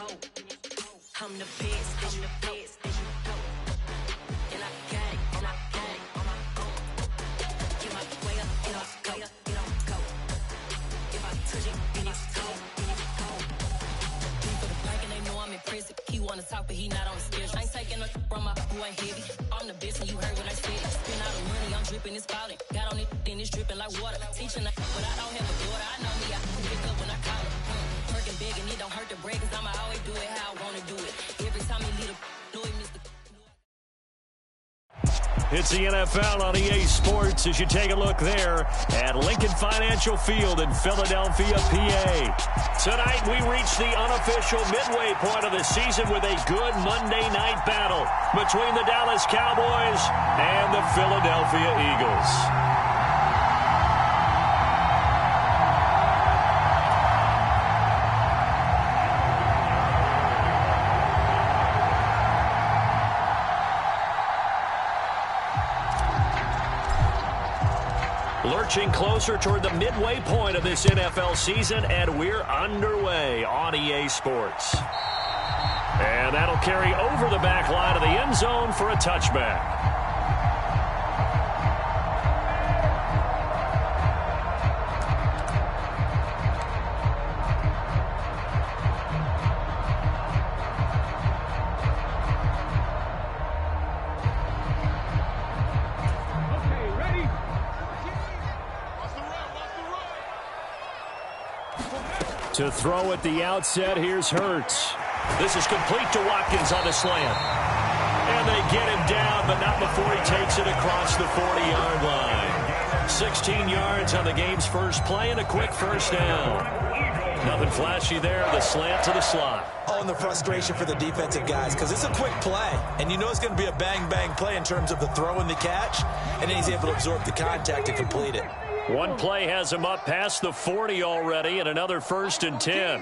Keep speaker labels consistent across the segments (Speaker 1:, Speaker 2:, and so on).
Speaker 1: I'm the best, I'm the best, and I got it, and I got it on my own. Get my way up, get off, go, get on, go. If I touch it, then it's cold, then it's cold. Leave for the bank and they know I'm impressive. He wanna talk, but he not on the schedule. I ain't taking no from my boy heavy. I'm the best, and you heard what I said. Spend all the money, I'm dripping, it's spouting. Got on it, then it's dripping like water. Teaching her, but I don't have a daughter. I know me, I can pick up when I call her. Working big and it don't hurt to break, cause I'ma always do it how I wanna do it. Every time he lead a Mr.
Speaker 2: It's the NFL on EA Sports as you take a look there at Lincoln Financial Field in Philadelphia, PA. Tonight we reach the unofficial midway point of the season with a good Monday night battle between the Dallas Cowboys and the Philadelphia Eagles. Lurching closer toward the midway point of this NFL season, and we're underway on EA Sports. And that'll carry over the back line of the end zone for a touchback. To throw at the outset, here's Hurts. This is complete to Watkins on the slant. And they get him down, but not before he takes it across the 40-yard line. 16 yards on the game's first play and a quick first down. Nothing flashy there, the slant to the slot.
Speaker 3: Oh, and the frustration for the defensive guys, because it's a quick play. And you know it's going to be a bang-bang play in terms of the throw and the catch. And then he's able to absorb the contact and complete it.
Speaker 2: One play has him up past the 40 already, and another 1st and 10.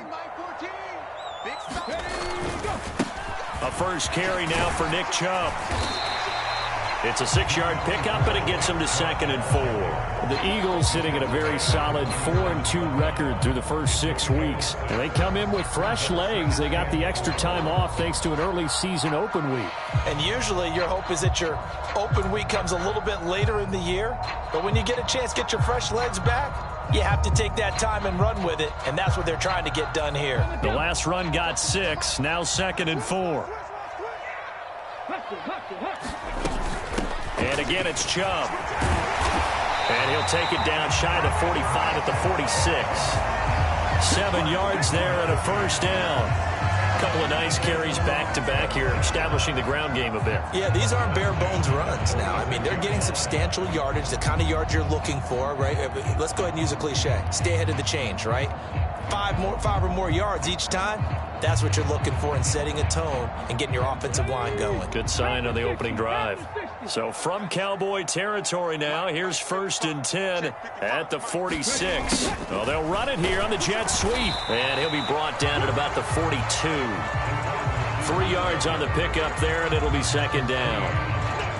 Speaker 2: A first carry now for Nick Chubb. It's a 6-yard pickup, and it gets him to 2nd and 4.
Speaker 4: The Eagles sitting at a very solid 4-2 record through the first 6 weeks. And they come in with fresh legs. They got the extra time off thanks to an early season open week.
Speaker 3: And usually your hope is that your open week comes a little bit later in the year. But when you get a chance to get your fresh legs back, you have to take that time and run with it. And that's what they're trying to get done here.
Speaker 2: The last run got 6, now 2nd and 4. And again, it's Chubb. And he'll take it down shy of the 45 at the 46. 7 yards there and a first down. A couple of nice carries back-to-back here, establishing the ground game a bit.
Speaker 3: Yeah, these aren't bare-bones runs now. I mean, they're getting substantial yardage, the kind of yards you're looking for, right? Let's go ahead and use a cliche. Stay ahead of the change, right? 5 or more yards each time. That's what you're looking for in setting a tone and getting your offensive line going.
Speaker 2: Good sign on the opening drive. So from Cowboy territory now, here's 1st and 10 at the 46. Well, they'll run it here on the jet sweep. And he'll be brought down at about the 42. 3 yards on the pickup there, and it'll be 2nd down.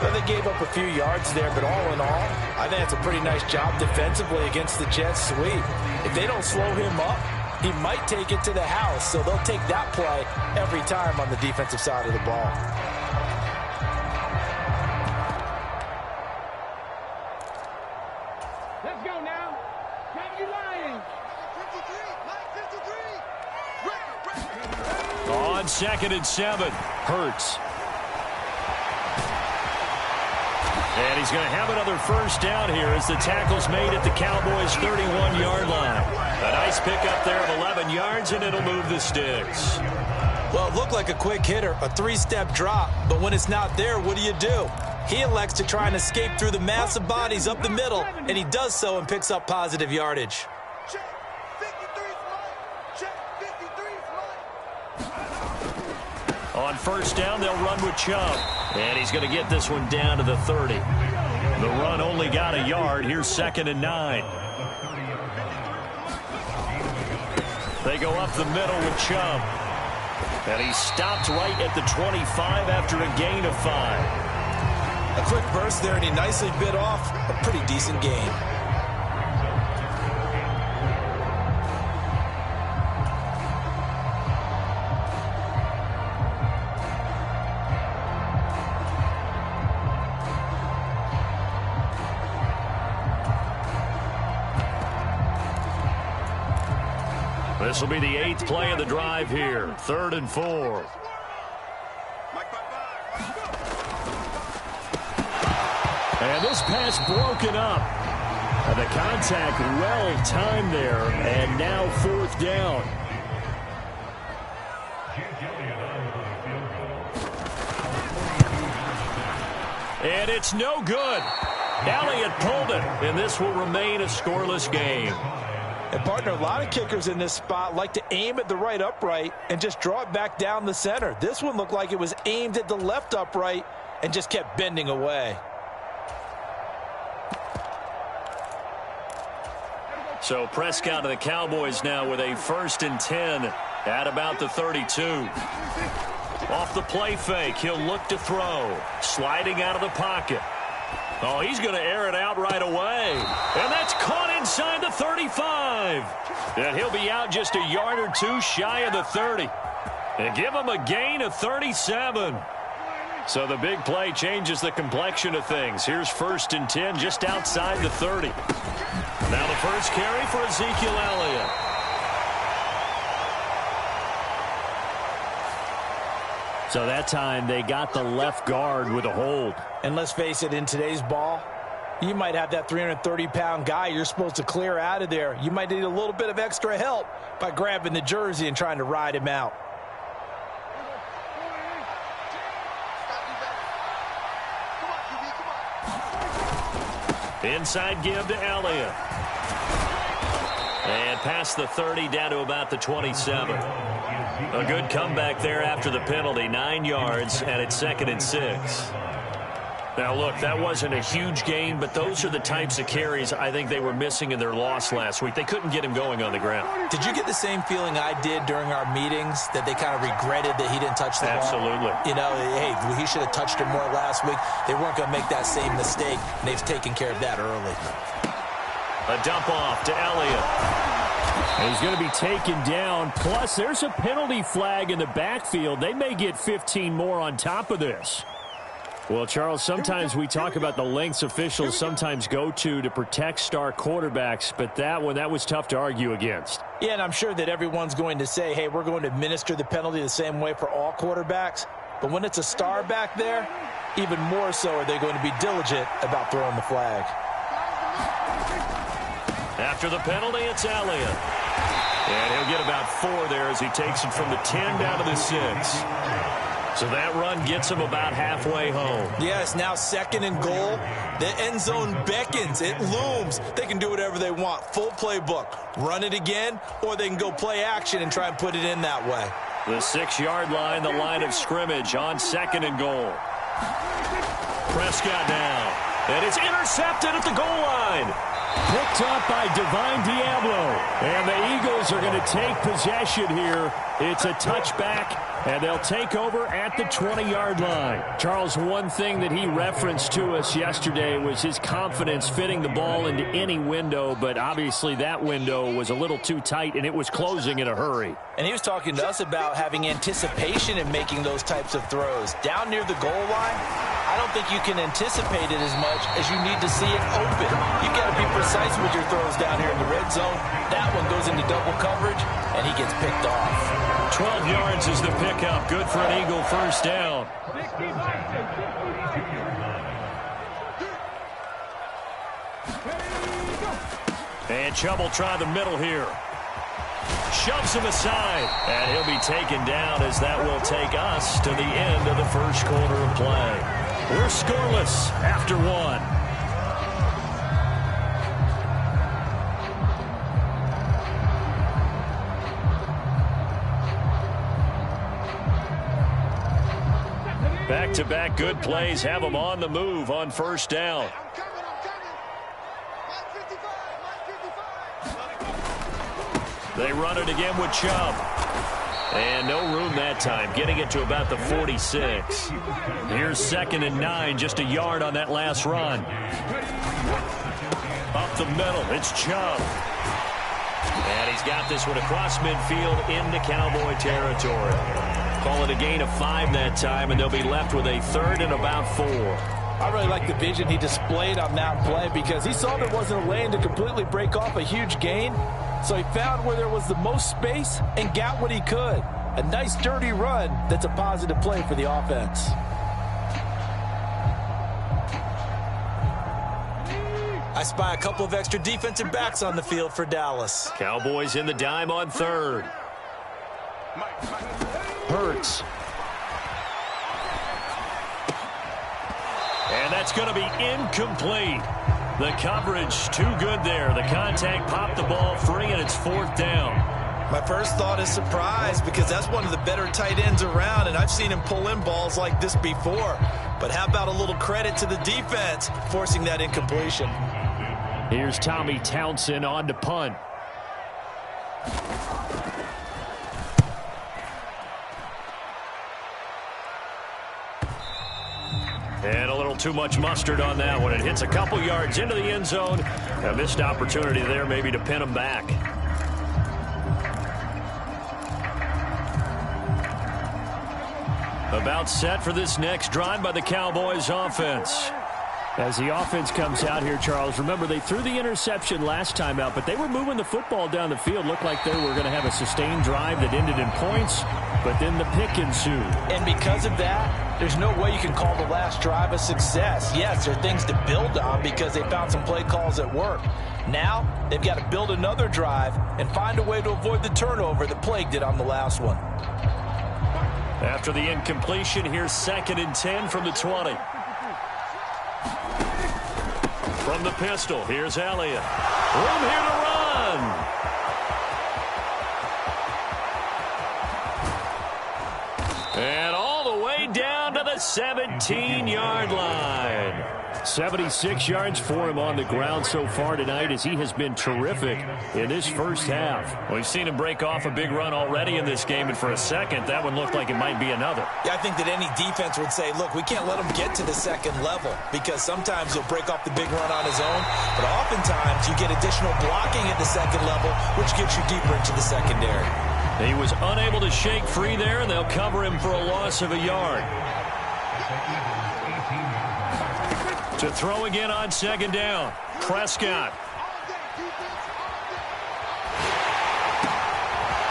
Speaker 3: Well, they gave up a few yards there, but all in all, I think it's a pretty nice job defensively against the jet sweep. If they don't slow him up, he might take it to the house, so they'll take that play every time on the defensive side of the ball.
Speaker 5: Let's go now. County Lions.
Speaker 2: On 2nd and 7, Hurts. And he's going to have another first down here as the tackle's made at the Cowboys' 31-yard line. A nice pickup there of 11 yards, and it'll move the sticks.
Speaker 3: Well, it looked like a quick hitter, a 3-step drop, but when it's not there, what do? He elects to try and escape through the massive bodies up the middle, and he does so and picks up positive yardage.
Speaker 2: On first down, they'll run with Chubb. And he's going to get this one down to the 30. The run only got a yard. Here's 2nd and 9. They go up the middle with Chubb. And he stopped right at the 25 after a gain of 5.
Speaker 3: A quick burst there, and he nicely bit off a pretty decent gain.
Speaker 2: This will be the 8th play of the drive here. 3rd and 4.
Speaker 4: And this pass broken up. The contact well timed there, and now 4th down.
Speaker 2: And it's no good. Elliott pulled it, and this will remain a scoreless game.
Speaker 3: And partner, a lot of kickers in this spot like to aim at the right upright and just draw it back down the center. This one looked like it was aimed at the left upright and just kept bending away.
Speaker 2: So Prescott of the Cowboys now with a 1st and 10 at about the 32. Off the play fake, he'll look to throw. Sliding out of the pocket. Oh, he's going to air it out right away. And that's caught inside the 35. And he'll be out just a yard or two shy of the 30. And give him a gain of 37. So the big play changes the complexion of things. Here's 1st and 10 just outside the 30. Now the first carry for Ezekiel Elliott.
Speaker 4: So that time they got the left guard with a hold.
Speaker 3: And let's face it, in today's ball, you might have that 330-pound guy you're supposed to clear out of there. You might need a little bit of extra help by grabbing the jersey and trying to ride him out.
Speaker 2: Inside give to Elliott. And past the 30 down to about the 27. A good comeback there after the penalty. 9 yards, and it's 2nd and 6. Now, look, that wasn't a huge gain, but those are the types of carries I think they were missing in their loss last week. They couldn't get him going on the ground.
Speaker 3: Did you get the same feeling I did during our meetings, that they kind of regretted that he didn't touch the ball?
Speaker 2: Absolutely.
Speaker 3: You know, hey, he should have touched it more last week. They weren't going to make that same mistake, and they've taken care of that early.
Speaker 2: A dump off to Elliott.
Speaker 4: He's going to be taken down. Plus, there's a penalty flag in the backfield. They may get 15 more on top of this. Well, Charles, sometimes we talk about the lengths officials sometimes go to protect star quarterbacks, but that was tough to argue against.
Speaker 3: Yeah, and I'm sure that everyone's going to say, hey, we're going to administer the penalty the same way for all quarterbacks. But when it's a star back there, even more so are they going to be diligent about throwing the flag.
Speaker 2: After the penalty, it's Elliott. And he'll get about 4 there as he takes it from the 10 down to the 6. So that run gets him about halfway home.
Speaker 3: Yes, now 2nd and goal. The end zone beckons. It looms. They can do whatever they want. Full playbook. Run it again, or they can go play action and try and put it in that way.
Speaker 2: The 6-yard line, the line of scrimmage on 2nd and goal. Prescott now. And it's intercepted at the goal line.
Speaker 4: Picked up by Divine Diablo. And the Eagles are going to take possession here. It's a touchback, and they'll take over at the 20-yard line. Charles, one thing that he referenced to us yesterday was his confidence fitting the ball into any window, but obviously that window was a little too tight, and it was closing in a hurry.
Speaker 3: And he was talking to us about having anticipation in making those types of throws. Down near the goal line, I don't think you can anticipate it as much as you need to see it open. You've got to be precise with your throws down here in the red zone. That one goes into double coverage, and he gets picked off.
Speaker 2: 12 yards is the pickup. Good for an Eagle first down. And Chubb will try the middle here. Shoves him aside. And he'll be taken down as that will take us to the end of the first quarter of play. We're scoreless after 1. Back-to-back good plays have them on the move on first down. They run it again with Chubb. And no room that time, getting it to about the 46. Here's 2nd and 9, just a yard on that last run. Up the middle, it's Chubb. And he's got this one across midfield into Cowboy territory. Call it a gain of 5 that time, and they'll be left with a 3rd and about 4.
Speaker 3: I really like the vision he displayed on that play because he saw there wasn't a lane to completely break off a huge gain. So he found where there was the most space and got what he could. A nice, dirty run that's a positive play for the offense. I spy a couple of extra defensive backs on the field for Dallas.
Speaker 2: Cowboys in the dime on third. Hurts. And that's going to be incomplete. The coverage too good there. The contact popped the ball free, and it's fourth down.
Speaker 3: My first thought is surprise, because that's one of the better tight ends around, and I've seen him pull in balls like this before. But how about a little credit to the defense forcing that incompletion?
Speaker 4: Here's Tommy Townsend on to punt.
Speaker 2: And a little too much mustard on that one. It hits a couple yards into the end zone. A missed opportunity there maybe to pin him back. About set for this next drive by the Cowboys offense.
Speaker 4: As the offense comes out here, Charles, remember they threw the interception last time out, but they were moving the football down the field. Looked like they were going to have a sustained drive that ended in points, but then the pick ensued.
Speaker 3: And because of that, there's no way you can call the last drive a success. Yes, there are things to build on because they found some play calls that work. Now, they've got to build another drive and find a way to avoid the turnover that plagued it on the last one.
Speaker 2: After the incompletion, here's 2nd and 10 from the 20. From the pistol, here's Elliott. Room here to run. And all the way down to the 17-yard line.
Speaker 4: 76 yards for him on the ground so far tonight, as he has been terrific in this first half.
Speaker 2: We've seen him break off a big run already in this game, and for a second, that one looked like it might be another.
Speaker 3: Yeah, I think that any defense would say, look, we can't let him get to the second level, because sometimes he'll break off the big run on his own, but oftentimes you get additional blocking at the second level, which gets you deeper into the secondary.
Speaker 2: He was unable to shake free there, and they'll cover him for a loss of a yard. To throw again on 2nd down. Prescott.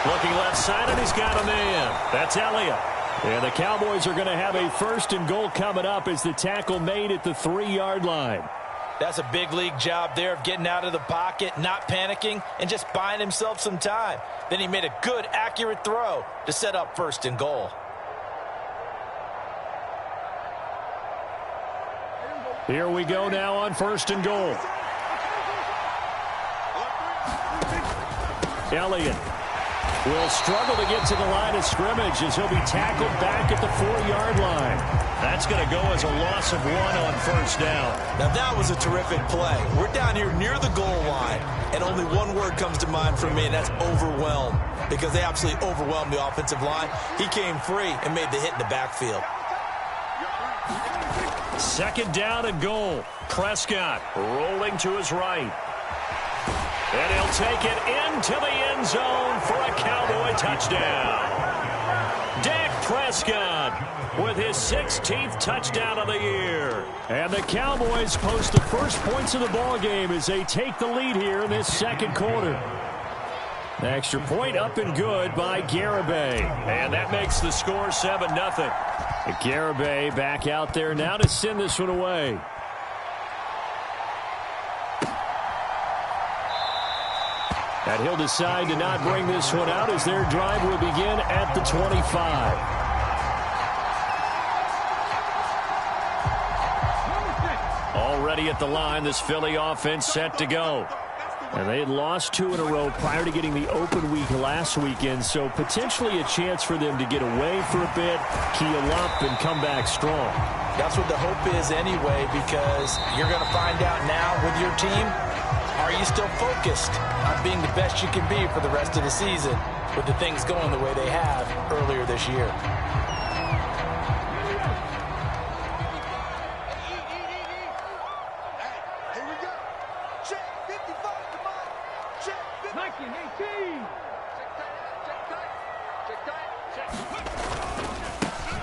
Speaker 2: Looking left side, and he's got a man. That's Elliott.
Speaker 4: And the Cowboys are going to have a 1st and goal coming up as the tackle made at the 3-yard line.
Speaker 3: That's a big league job there of getting out of the pocket, not panicking, and just buying himself some time. Then he made a good, accurate throw to set up 1st and goal.
Speaker 4: Here we go now on 1st and goal. Elliott will struggle to get to the line of scrimmage as he'll be tackled back at the 4-yard line.
Speaker 2: That's going to go as a loss of 1 on 1st down.
Speaker 3: Now that was a terrific play. We're down here near the goal line, and only one word comes to mind for me, and that's overwhelmed, because they absolutely overwhelmed the offensive line. He came free and made the hit in the backfield.
Speaker 2: 2nd down and goal. Prescott rolling to his right. And he'll take it into the end zone for a Cowboy touchdown. Dak Prescott with his 16th touchdown of the year.
Speaker 4: And the Cowboys post the first points of the ball game as they take the lead here in this 2nd quarter. The extra point up and good by Garibay.
Speaker 2: And that makes the score 7-0.
Speaker 4: Garibay back out there now to send this one away. And he'll decide to not bring this one out as their drive will begin at the 25. Already at the line, this Philly offense set to go. And they had lost 2 in a row prior to getting the open week last weekend, so potentially a chance for them to get away for a bit, keel up, and come back strong.
Speaker 3: That's what the hope is anyway, because you're going to find out now with your team, are you still focused on being the best you can be for the rest of the season with the things going the way they have earlier this year?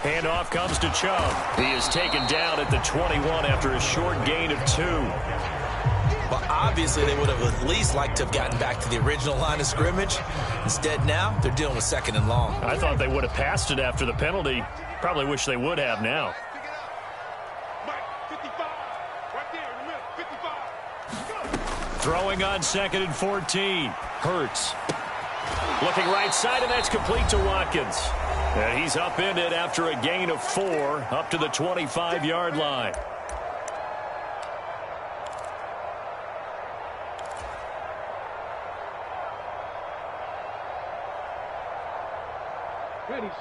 Speaker 2: Handoff comes to Chubb. He is taken down at the 21 after a short gain of 2.
Speaker 3: Well, obviously, they would have at least liked to have gotten back to the original line of scrimmage. Instead, now, they're dealing with 2nd and long.
Speaker 4: I thought they would have passed it after the penalty. Probably wish they would have now. Throwing on 2nd and 14. Hurts. Looking right side, and that's complete to Watkins. And he's upended after a gain of 4 up to the 25-yard line.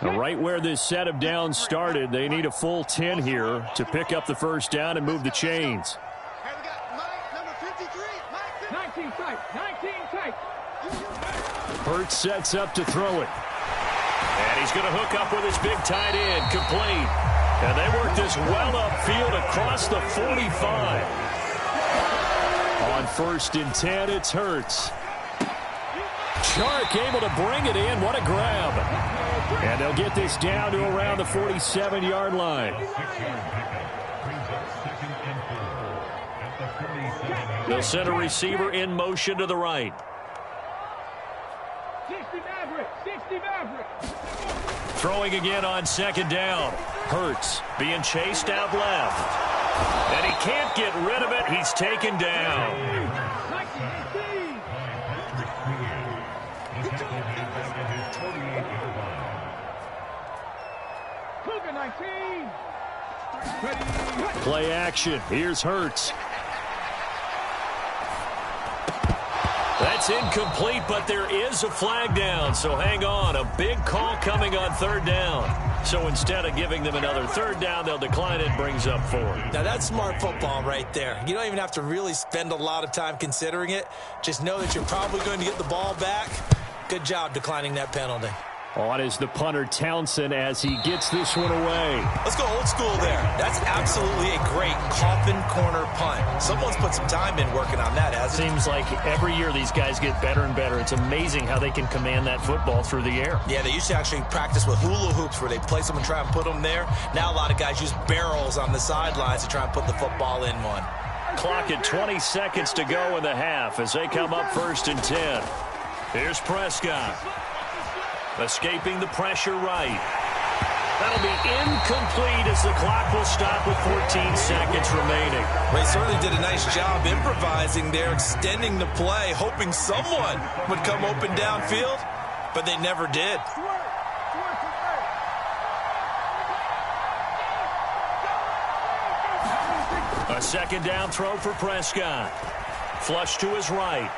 Speaker 4: Right where this set of downs started, they need a full 10 here to pick up the first down and move the chains.
Speaker 5: 19 tight. 19 tight.
Speaker 4: Hurts sets up to throw it. And he's going to hook up with his big tight end, complete. And they work this well upfield across the 45. On 1st and 10, it's Hurts. Chark able to bring it in. What a grab. And they'll get this down to around the 47-yard line. They'll send a receiver in motion to the right.
Speaker 5: 60 Maverick. 60 Maverick.
Speaker 4: Throwing again on 2nd down. Hurts being chased out left. And he can't get rid of it. He's taken down.
Speaker 5: 19. Cougar 19.
Speaker 4: Play action. Here's Hurts. That's incomplete, but there is a flag down, so hang on. A big call coming on 3rd down. So instead of giving them another 3rd down, they'll decline it, brings up 4.
Speaker 3: Now, that's smart football right there. You don't even have to really spend a lot of time considering it. Just know that you're probably going to get the ball back. Good job declining that penalty.
Speaker 4: On is the punter, Townsend, as he gets this one away.
Speaker 3: Let's go old school there. That's absolutely a great coffin corner punt. Someone's put some time in working on that, hasn't it?
Speaker 6: Seems like every year these guys get better and better. It's amazing how they can command that football through the air.
Speaker 3: Yeah, they used to actually practice with hula hoops where they place them and try and put them there. Now a lot of guys use barrels on the sidelines to try and put the football in one.
Speaker 4: Clock at 20 seconds to go in the half as they come up 1st and 10. Here's Prescott. Escaping the pressure right. That'll be incomplete as the clock will stop with 14 seconds remaining.
Speaker 3: They certainly did a nice job improvising there, extending the play, hoping someone would come open downfield, but they never did.
Speaker 4: A 2nd down throw for Prescott. Flush to his right.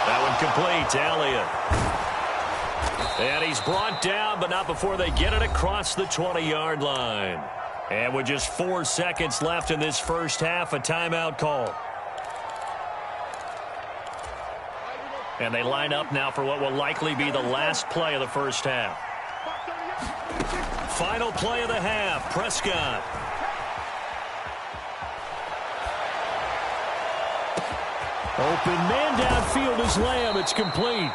Speaker 4: That one complete to Elliott. And he's brought down, but not before they get it across the 20-yard line. And with just 4 seconds left in this first half, a timeout call. And they line up now for what will likely be the last play of the first half. Final play of the half, Prescott. Open man downfield is Lamb. It's complete.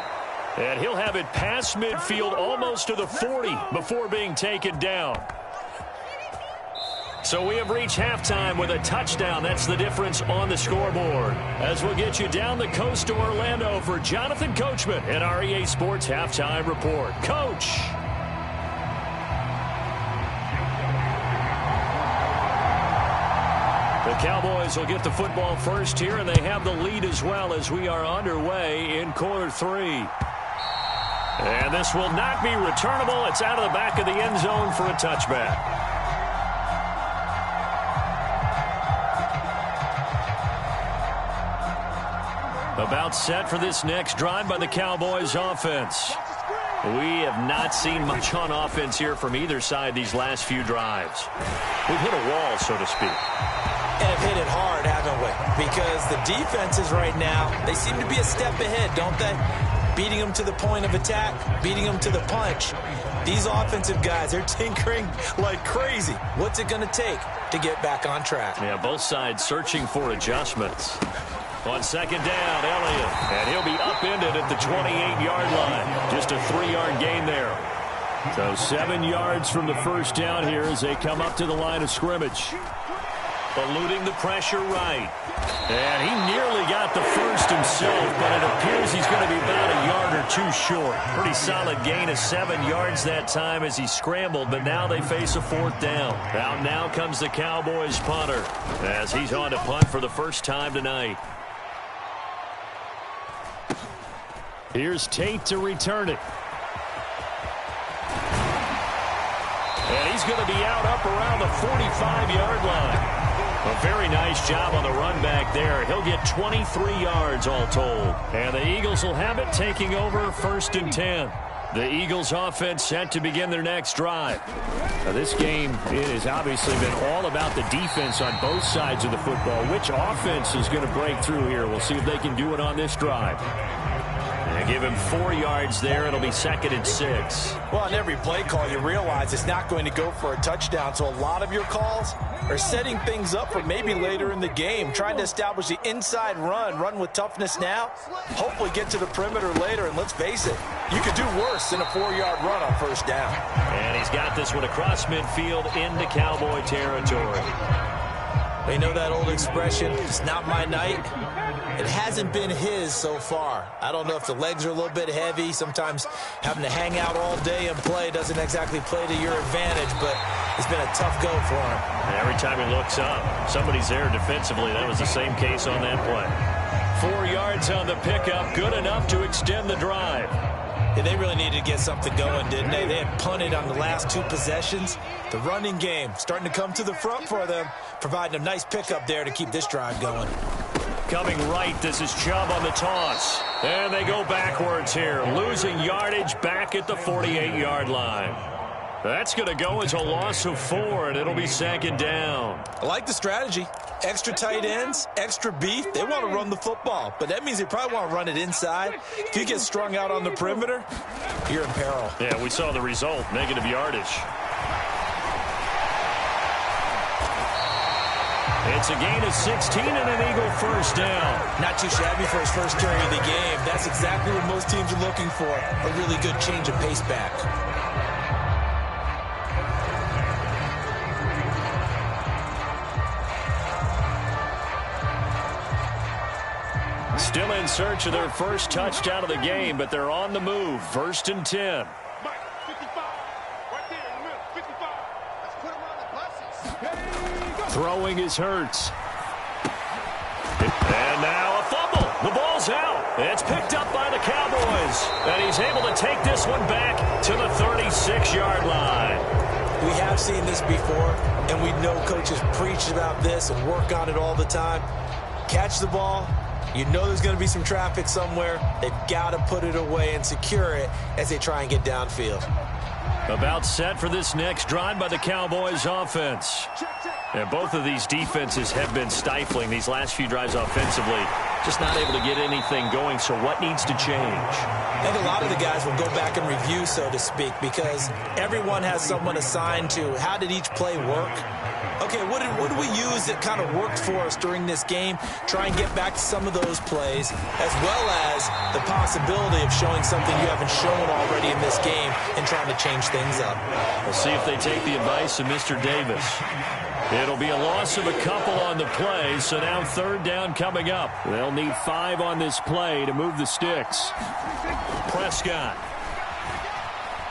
Speaker 4: And he'll have it past midfield almost to the 40 before being taken down. So we have reached halftime with a touchdown. That's the difference on the scoreboard. As we'll get you down the coast to Orlando for Jonathan Coachman at our EA Sports Halftime Report. Coach. The Cowboys will get the football first here, and they have the lead as well as we are underway in quarter 3. And this will not be returnable. It's out of the back of the end zone for a touchback. About set for this next drive by the Cowboys offense. We have not seen much on offense here from either side these last few drives. We've hit a wall, so to speak.
Speaker 3: And have hit it hard, haven't we? Because the defenses right now, they seem to be a step ahead, don't they? Beating them to the point of attack, beating them to the punch. These offensive guys, they're tinkering like crazy. What's it going to take to get back on track?
Speaker 4: Yeah, both sides searching for adjustments. On 2nd down, Elliott. And he'll be upended at the 28-yard line. Just a 3-yard gain there. So 7 yards from the first down here as they come up to the line of scrimmage.
Speaker 2: eluding the pressure right. And he nearly got the first himself, but it appears he's going to be about a yard or two short. Pretty solid gain of 7 yards that time as he scrambled, but now they face a 4th down. Out now comes the Cowboys punter as he's on to punt for the first time tonight.
Speaker 4: Here's Tate to return it.
Speaker 2: And he's going to be out up around the 45-yard line. A very nice job on the run back there. He'll get 23 yards all told. And the Eagles will have it, taking over 1st and 10. The Eagles offense set to begin their next drive.
Speaker 4: Now, this game has obviously been all about the defense on both sides of the football. Which offense is going to break through here? We'll see if they can do it on this drive.
Speaker 2: And give him 4 yards there. It'll be 2nd and 6.
Speaker 3: Well, on every play call, you realize it's not going to go for a touchdown. So a lot of your calls are setting things up for maybe later in the game, trying to establish the inside run with toughness now, hopefully get to the perimeter later. And let's face it, you could do worse than a 4-yard run on 1st down.
Speaker 2: And he's got this one across midfield into Cowboy territory.
Speaker 3: They know that old expression, it's not my night. It hasn't been his so far. I don't know if the legs are a little bit heavy. Sometimes having to hang out all day and play doesn't exactly play to your advantage, but it's been a tough go for him.
Speaker 2: And every time he looks up, somebody's there defensively. That was the same case on that play. 4 yards on the pickup, good enough to extend the drive.
Speaker 3: Yeah, they really needed to get something going, didn't they? They had punted on the last 2 possessions. The running game starting to come to the front for them, providing a nice pickup there to keep this drive going.
Speaker 2: Coming right, this is Chubb on the toss. And they go backwards here, losing yardage back at the 48-yard line. That's going to go as a loss of 4, and it'll be 2nd down.
Speaker 3: I like the strategy. Extra tight ends, extra beef. They want to run the football, but that means they probably want to run it inside. If you get strung out on the perimeter, you're in peril.
Speaker 2: Yeah, we saw the result, negative yardage. It's a gain of 16 and an Eagle 1st down.
Speaker 3: Not too shabby for his first carry of the game. That's exactly what most teams are looking for, a really good change of pace back.
Speaker 2: Still in search of their first touchdown of the game, but they're on the move. 1st and 10.
Speaker 4: Throwing is Hurts.
Speaker 2: And now a fumble. The ball's out. It's picked up by the Cowboys. And he's able to take this one back to the 36-yard line.
Speaker 3: We have seen this before, and we know coaches preach about this and work on it all the time. Catch the ball. You know there's going to be some traffic somewhere. They've got to put it away and secure it as they try and get downfield.
Speaker 2: About set for this next drive by the Cowboys offense. And both of these defenses have been stifling these last few drives offensively. Just not able to get anything going, so what needs to change?
Speaker 3: I think a lot of the guys will go back and review, so to speak, because everyone has someone assigned to how did each play work. Okay, what did we use that kind of worked for us during this game? Try and get back to some of those plays, as well as the possibility of showing something you haven't shown already in this game and trying to change things up.
Speaker 2: We'll see if they take the advice of Mr. Davis. It'll be a loss of a couple on the play, so now 3rd down coming up.
Speaker 4: They'll need 5 on this play to move the sticks.
Speaker 2: Prescott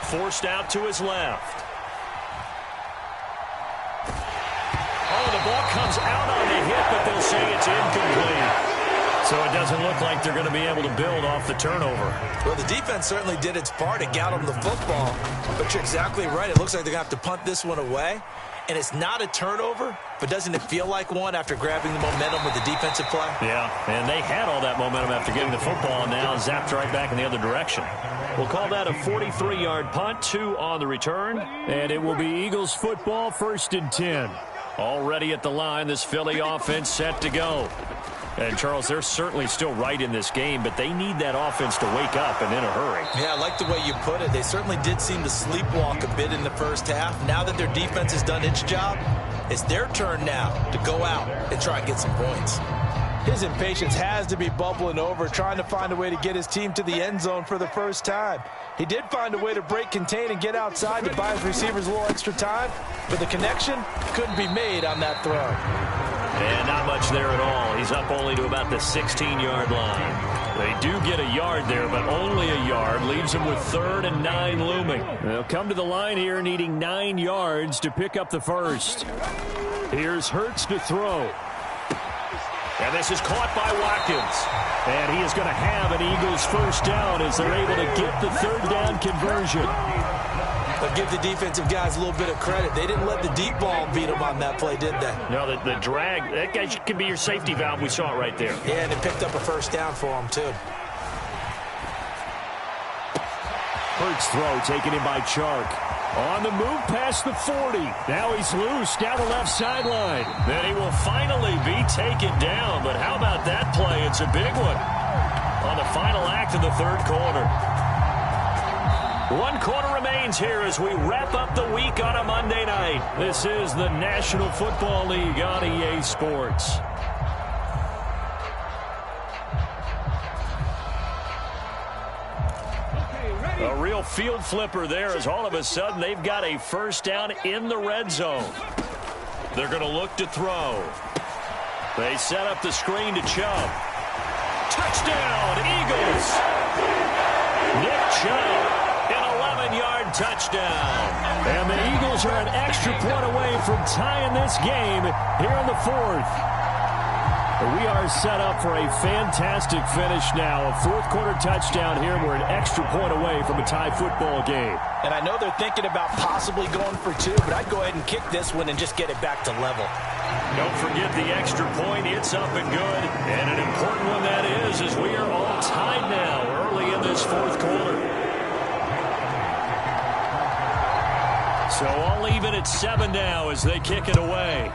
Speaker 2: forced out to his left. Oh, the ball comes out on the hit, but they'll say it's incomplete. So it doesn't look like they're going to be able to build off the turnover.
Speaker 3: Well, the defense certainly did its part to get them the football. But you're exactly right. It looks like they're going to have to punt this one away. And it's not a turnover, but doesn't it feel like one after grabbing the momentum with the defensive play?
Speaker 2: Yeah, and they had all that momentum after getting the football, and now zapped right back in the other direction. We'll call that a 43-yard punt, 2 on the return.
Speaker 4: And it will be Eagles football, 1st and 10.
Speaker 2: Already at the line, this Philly offense set to go. And, Charles, they're certainly still right in this game, but they need that offense to wake up and in a hurry.
Speaker 3: Yeah, I like the way you put it. They certainly did seem to sleepwalk a bit in the first half. Now that their defense has done its job, it's their turn now to go out and try and get some points. His impatience has to be bubbling over, trying to find a way to get his team to the end zone for the first time. He did find a way to break contain and get outside to buy his receivers a little extra time, but the connection couldn't be made on that throw.
Speaker 2: And not much there at all. He's up only to about the 16-yard line. They do get a yard there, but only a yard. Leaves them with 3rd and 9 looming.
Speaker 4: They'll come to the line here needing 9 yards to pick up the first. Here's Hurts to throw.
Speaker 2: And this is caught by Watkins.
Speaker 4: And he is going to have an Eagles first down as they're able to get the 3rd down conversion.
Speaker 3: But give the defensive guys a little bit of credit. They didn't let the deep ball beat them on that play, did they?
Speaker 6: No, the drag, that guy can be your safety valve. We saw it right there.
Speaker 3: Yeah, and it picked up a first down for them, too.
Speaker 4: Hurts throw taken in by Chark. On the move past the 40. Now he's loose down the left sideline.
Speaker 2: Then he will finally be taken down. But how about that play? It's a big one on the final act of the 3rd quarter. 1 quarter remains here as we wrap up the week on a Monday night.
Speaker 4: This is the National Football League on EA Sports.
Speaker 2: A real field flipper there as all of a sudden they've got a first down in the red zone. They're going to look to throw. They set up the screen to Chubb. Touchdown, Eagles! Nick Chubb, an 11-yard touchdown.
Speaker 4: And the Eagles are an extra point away from tying this game here in the 4th. We are set up for a fantastic finish now. A 4th quarter touchdown here. We're an extra point away from a tie football game.
Speaker 3: And I know they're thinking about possibly going for 2, but I'd go ahead and kick this one and just get it back to level.
Speaker 2: Don't forget the extra point. It's up and good. And an important one that is, as we are all tied now early in this 4th quarter. So all even at 7 now as they kick it away.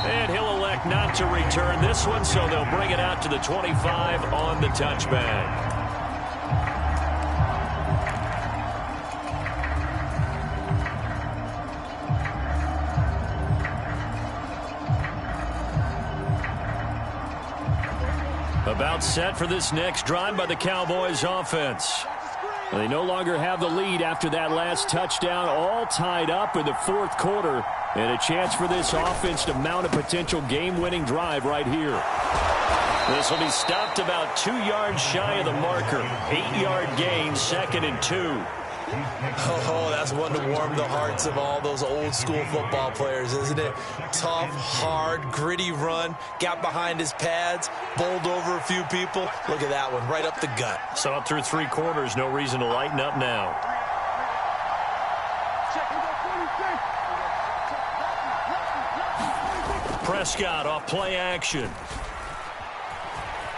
Speaker 2: And he'll elect not to return this one, so they'll bring it out to the 25 on the touchback. About set for this next drive by the Cowboys offense.
Speaker 4: They no longer have the lead after that last touchdown, all tied up in the 4th quarter. And a chance for this offense to mount a potential game-winning drive right here.
Speaker 2: This will be stopped about 2 yards shy of the marker. 8-yard gain, 2nd and 2.
Speaker 3: Oh, that's one to warm the hearts of all those old-school football players, isn't it? Tough, hard, gritty run, got behind his pads, bowled over a few people. Look at that one, right up the gut.
Speaker 2: Saw it through 3 quarters, no reason to lighten up now. Prescott off play action.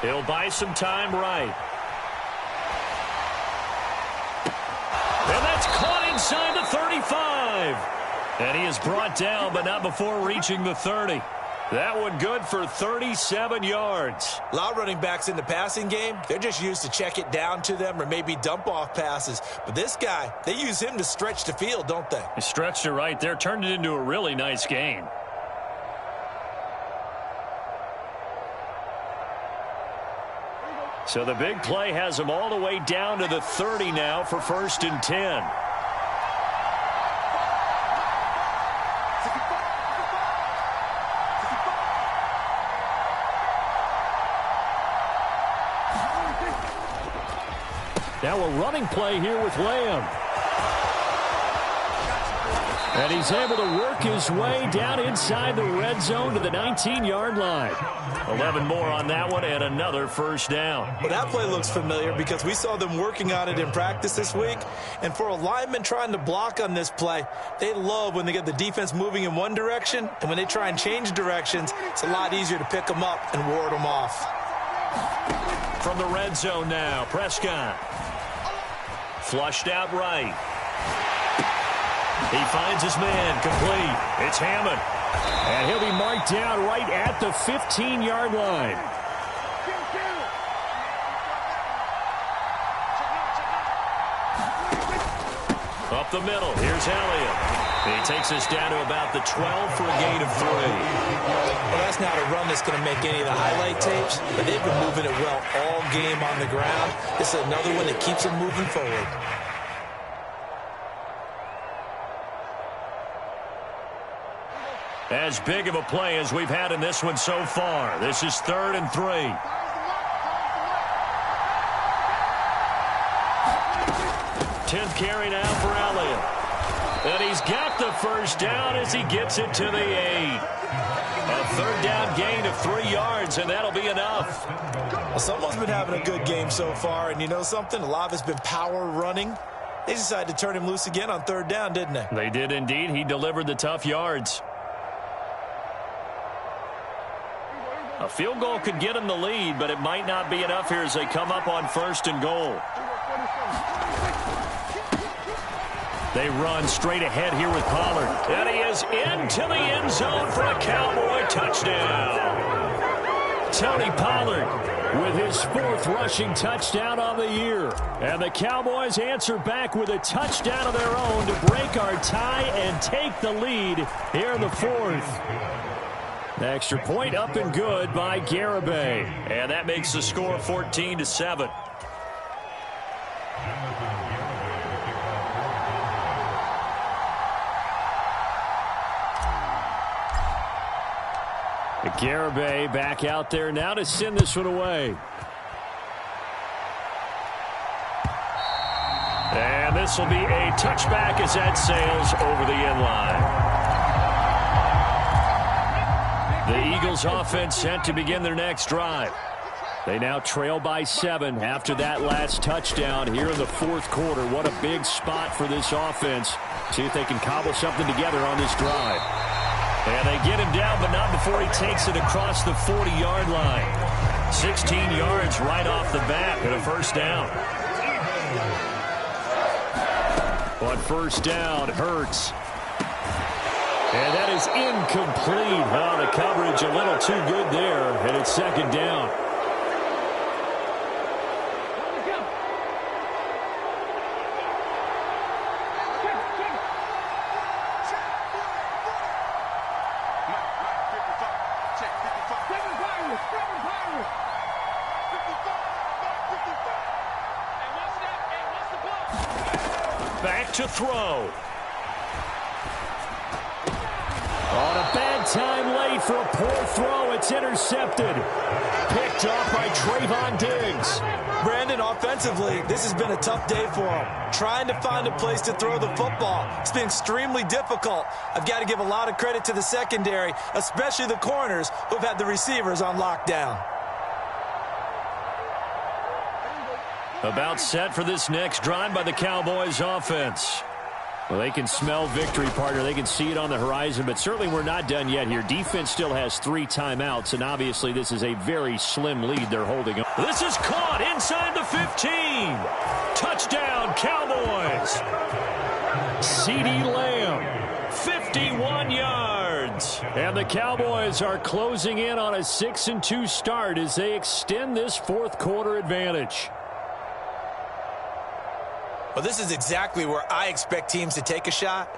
Speaker 2: He'll buy some time right. And that's caught inside the 35. And he is brought down, but not before reaching the 30. That one good for 37 yards.
Speaker 3: A lot of running backs in the passing game, they're just used to check it down to them or maybe dump off passes. But this guy, they use him to stretch the field, don't they?
Speaker 2: He stretched it right there, turned it into a really nice gain. So the big play has them all the way down to the 30 now for 1st and 10.
Speaker 4: Now a running play here with Lamb. And he's able to work his way down inside the red zone to the 19-yard line.
Speaker 2: 11 more on that one and another first down.
Speaker 3: Well, that play looks familiar because we saw them working on it in practice this week. And for a lineman trying to block on this play, they love when they get the defense moving in one direction. And when they try and change directions, it's a lot easier to pick them up and ward them off.
Speaker 2: From the red zone now, Prescott. Flushed out right. He finds his man, complete. It's Hammond.
Speaker 4: And he'll be marked down right at the 15-yard line.
Speaker 2: Up the middle, here's Elliott. He takes us down to about the 12 for a gain of 3.
Speaker 3: Well, that's not a run that's going to make any of the highlight tapes, but they've been moving it well all game on the ground. This is another one that keeps them moving forward.
Speaker 2: As big of a play as we've had in this one so far. This is 3rd and 3. 10th carry now for Elliott. And he's got the first down as he gets it to the 8. A 3rd down gain of 3 yards, and that'll be enough.
Speaker 3: Well, someone's been having a good game so far, and you know something? A lot of it's been power running. They decided to turn him loose again on 3rd down, didn't they?
Speaker 2: They did indeed. He delivered the tough yards. A field goal could get him the lead, but it might not be enough here as they come up on 1st and goal. They run straight ahead here with Pollard. And he is into the end zone for a Cowboy touchdown. Tony Pollard with his 4th rushing touchdown on the year. And the Cowboys answer back with a touchdown of their own to break our tie and take the lead here in the 4th. The extra point up and good by Garibay. And that makes the score 14-7. Garibay back out there now to send this one away. And this will be a touchback as that sails over the end line. The Eagles offense set to begin their next drive. They now trail by 7 after that last touchdown here in the 4th quarter. What a big spot for this offense. See if they can cobble something together on this drive. And they get him down, but not before he takes it across the 40-yard line. 16 yards right off the bat and a first down. On first down, Hurts. And that is incomplete. Oh, the coverage a little too good there, and it's 2nd down. Back to throw. On a bad time late for a poor throw. It's intercepted. Picked off by Trayvon Diggs.
Speaker 3: Brandon, offensively, this has been a tough day for him. Trying to find a place to throw the football. It's been extremely difficult. I've got to give a lot of credit to the secondary, especially the corners who've had the receivers on lockdown.
Speaker 2: About set for this next drive by the Cowboys offense. Well, they can smell victory, partner. They can see it on the horizon, but certainly we're not done yet here. Defense still has 3 timeouts, and obviously this is a very slim lead they're holding on. This is caught inside the 15. Touchdown, Cowboys. CeeDee Lamb, 51 yards. And the Cowboys are closing in on a 6-2 start as they extend this 4th quarter advantage.
Speaker 3: Well, this is exactly where I expect teams to take a shot.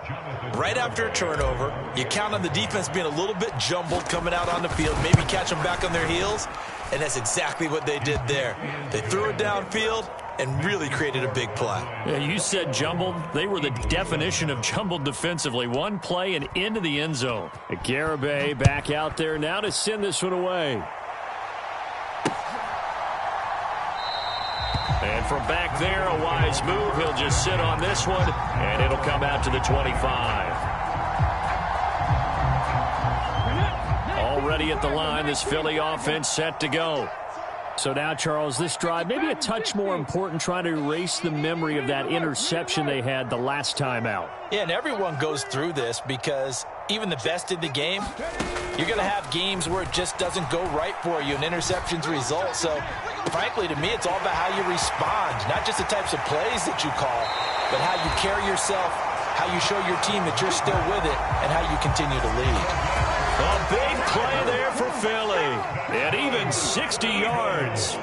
Speaker 3: Right after a turnover, you count on the defense being a little bit jumbled coming out on the field, maybe catch them back on their heels, and that's exactly what they did there. They threw it downfield and really created a big play.
Speaker 2: Yeah, you said jumbled. They were the definition of jumbled defensively. One play and into the end zone. Garibay back out there now to send this one away. And from back there, a wise move. He'll just sit on this one, and it'll come out to the 25. Already at the line, this Philly offense set to go. So now, Charles, this drive, maybe a touch more important, trying to erase the memory of that interception they had the last time out.
Speaker 3: Yeah, and everyone goes through this because even the best in the game, you're going to have games where it just doesn't go right for you, and interceptions result. So, frankly, to me, it's all about how you respond, not just the types of plays that you call, but how you carry yourself, how you show your team that you're still with it, and how you continue to lead.
Speaker 2: A big play there for Philly, and even 60 yards.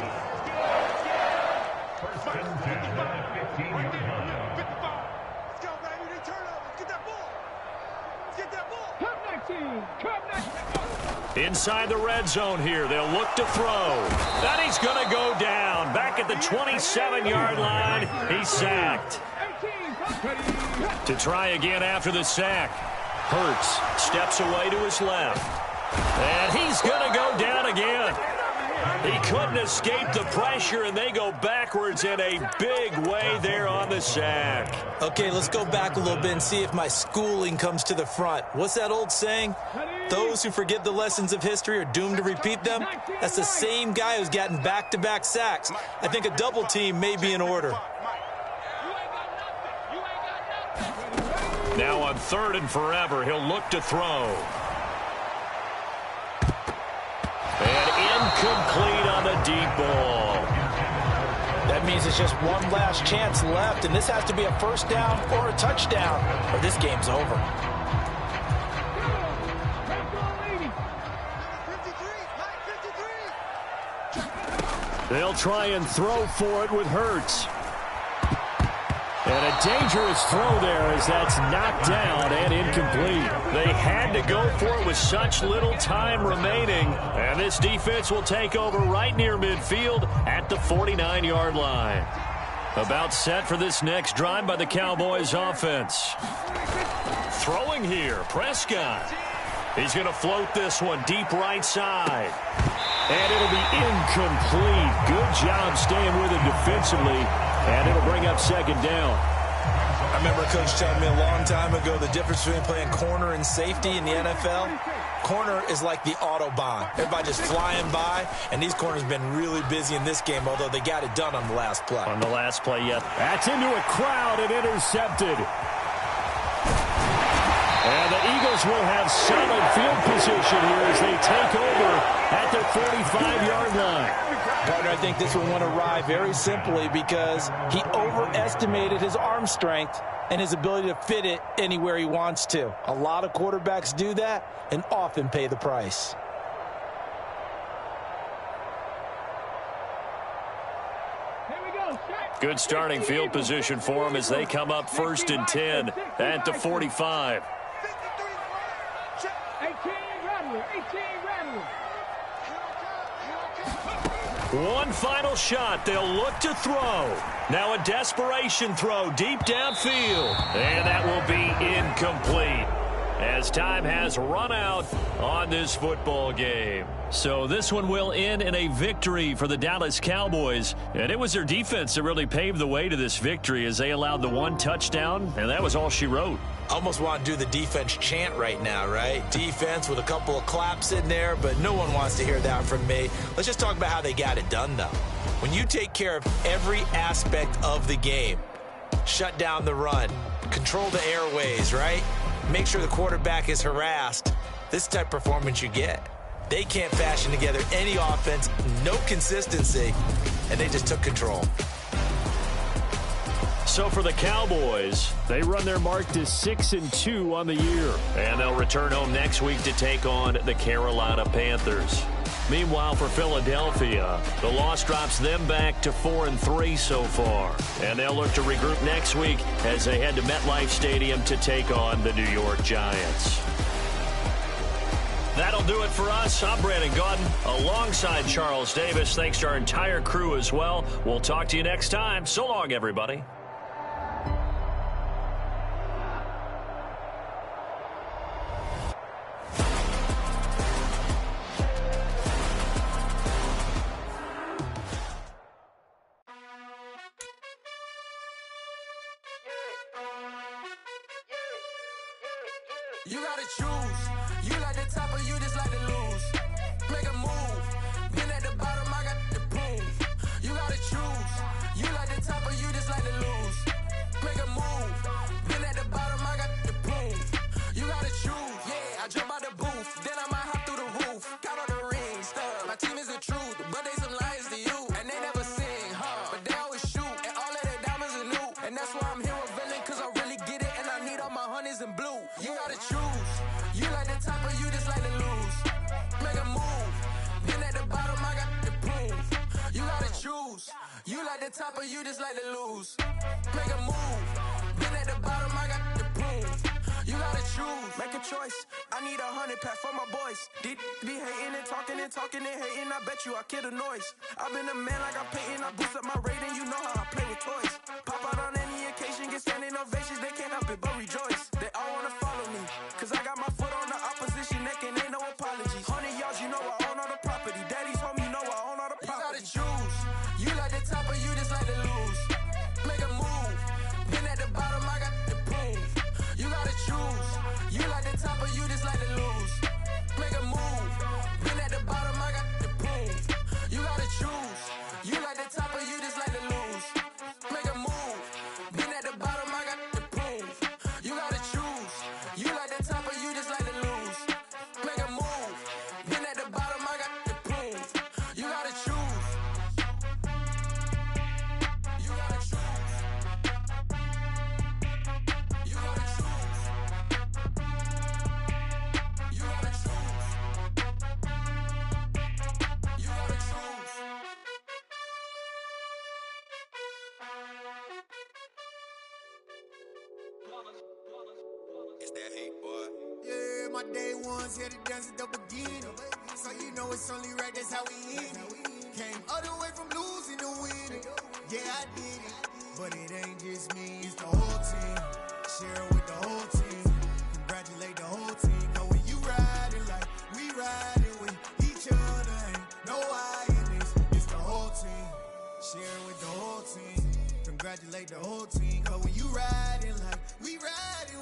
Speaker 2: Inside the red zone here, they'll look to throw. And he's going to go down. Back at the 27-yard line, he's sacked. To try again after the sack. Hurts steps away to his left. And he's going to go down again. He couldn't escape the pressure, and they go backwards in a big way there on the sack.
Speaker 3: Okay, let's go back a little bit and see if my schooling comes to the front. What's that old saying? Those who forget the lessons of history are doomed to repeat them. That's the same guy who's gotten back-to-back sacks. I think a double team may be in order.
Speaker 2: Now on 3rd and forever, he'll look to throw. And incomplete on the deep ball.
Speaker 3: That means it's just one last chance left, and this has to be a first down or a touchdown, or this game's over.
Speaker 4: They'll try and throw for it with Hurts. And a dangerous throw there as that's knocked down and incomplete.
Speaker 2: They had to go for it with such little time remaining. And this defense will take over right near midfield at the 49-yard line. About set for this next drive by the Cowboys offense. Throwing here, Prescott. He's going to float this one deep right side.
Speaker 4: And it'll be incomplete. Good job staying with it defensively. And it'll bring up 2nd down.
Speaker 3: I remember Coach telling me a long time ago the difference between playing corner and safety in the NFL. Corner is like the Autobahn. Everybody just flying by, and these corners have been really busy in this game, although they got it done on the last play.
Speaker 2: On the last play, yet.
Speaker 4: That's into a crowd and intercepted. And the Eagles will have solid field position here as they take over at their 45-yard line.
Speaker 3: Partner, I think this one went awry very simply because he overestimated his arm strength and his ability to fit it anywhere he wants to. A lot of quarterbacks do that and often pay the price.
Speaker 2: Good starting field position for them as they come up 1st and 10 at the 45.
Speaker 5: 18 Rattler.
Speaker 2: One final shot. They'll look to throw. Now a desperation throw deep downfield. And that will be incomplete as time has run out on this football game. So this one will end in a victory for the Dallas Cowboys. And it was their defense that really paved the way to this victory as they allowed the 1 touchdown, and that was all she wrote.
Speaker 3: I almost want to do the defense chant right now, right? Defense with a couple of claps in there, but no one wants to hear that from me. Let's just talk about how they got it done, though. When you take care of every aspect of the game, shut down the run, control the airways, right? Make sure the quarterback is harassed. This type of performance you get. They can't fashion together any offense, no consistency, and they just took control.
Speaker 2: So for the Cowboys, they run their mark to 6-2 on the year. And they'll return home next week to take on the Carolina Panthers. Meanwhile, for Philadelphia, the loss drops them back to 4-3 so far. And they'll look to regroup next week as they head to MetLife Stadium to take on the New York Giants. That'll do it for us. I'm Brandon Gaudin alongside Charles Davis. Thanks to our entire crew as well. We'll talk to you next time. So long, everybody.
Speaker 7: You gotta choose. You like the top or you just like to lose. Make a move. Been at the bottom, I got the prove. You gotta choose. You like the top or you just like to lose. Make a move. Been at the bottom, I got the prove. You gotta choose. Yeah, I jump out the booth. Then I might hop through the roof. Count on the rings, stuff. My team is the truth, but they some liars to you. And they never sing, but they always shoot. And all of their diamonds are new. And that's why I'm here with Villain, cause I really get it. And I need all my honeys in blue. You gotta choose. You like the top or you just like to lose. Make a move. Been at the bottom, I got the proof. You gotta choose. You like the top or you just like to lose. Make a move. Been at the bottom, I got the proof. You gotta choose. Make a choice. I need 100 pack for my boys. Be hating and talking and hating. I bet you I kill the noise. I've been a man like I'm Peyton. I boost up my rating. You know how I play with toys. Pop out on any occasion, get standing ovations. They can't help it but rejoice. They all wanna follow me, cause I got that heat, boy.
Speaker 8: Yeah, my day ones here to dance at the beginning. So you know it's only right, that's how we end it. Came all the way from losing to winning. Yeah, I did it. But it ain't just me, it's the whole team. Share it with the whole team. Congratulate the whole team. Cause when you riding like we riding with each other, ain't no I in this. It's the whole team. Share it with the whole team. Congratulate the whole team. Cause when you riding like we riding